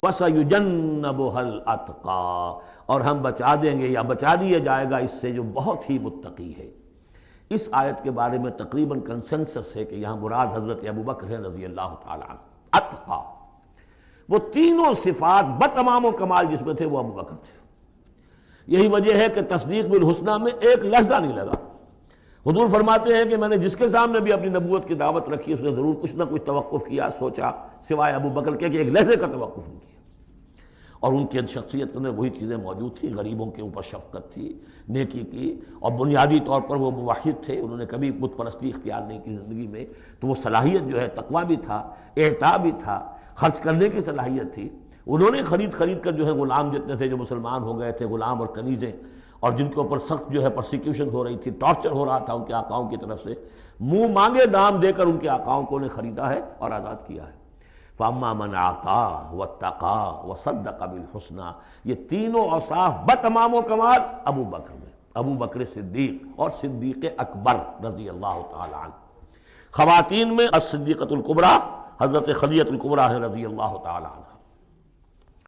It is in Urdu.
وَسَيُجَنَّبُهَا الْأَتْقَى، اور ہم بچا دیں گے یا بچا دیا جائے گا اس سے جو بہت ہی متقی ہے۔ اس آیت کے بارے میں تقریباً کنسنسس ہے کہ یہاں مراد حضرت ابوبکر ہیں رضی اللہ تعالیٰ عنہ۔ اتقا، وہ تینوں صفات بتمام و کمال جس میں تھے وہ ابوبکر تھے۔ یہی وجہ ہے کہ تصدیق بالحسنہ میں ایک لحظہ نہیں لگا۔ حضور فرماتے ہیں کہ میں نے جس کے سامنے بھی اپنی نبوت کی دعوت رکھی اس نے ضرور کچھ نہ کچھ توقف کیا، سوچا، سوائے ابوبکر کے کہ ایک لحظے کا توقف نہیں کیا۔ اور ان کی شخصیت میں وہی چیزیں موجود تھیں، غریبوں کے اوپر شفقت تھی، نیکی کی، اور بنیادی طور پر وہ موحد تھے، انہوں نے کبھی بت پرستی اختیار نہیں کی زندگی میں، تو وہ صلاحیت جو ہے تقویٰ بھی تھا، اعطاء بھی تھا، خرچ کرنے کی صلاحیت تھی۔ انہوں نے خرید کر جو ہے غلام جتنے تھے جو مسلمان ہو گئے تھے، غلام اور کنیزیں، اور جن کے اوپر سخت جو ہے پرسیکیوشن ہو رہی تھی، ٹارچر ہو رہا تھا ان کے آقاؤں کی طرف سے، منہ مانگے دام دے کر ان کے آقاؤں کو نے خریدا ہے اور آزاد کیا ہے۔ فَأَمَّا مَنْ أَعْطَىٰ وَاتَّقَىٰ وَصَدَّقَ بِالْحُسْنَىٰ، یہ تینوں اوصاف بتمام و کمال ابو بکر میں، ابو بکر صدیق اور صدیق اکبر رضی اللہ تعالی عنہ۔ خواتین میں الصدیقۃ الکبریٰ حضرت خدیجہ الکبریٰ رضی اللہ تعالی عنہ۔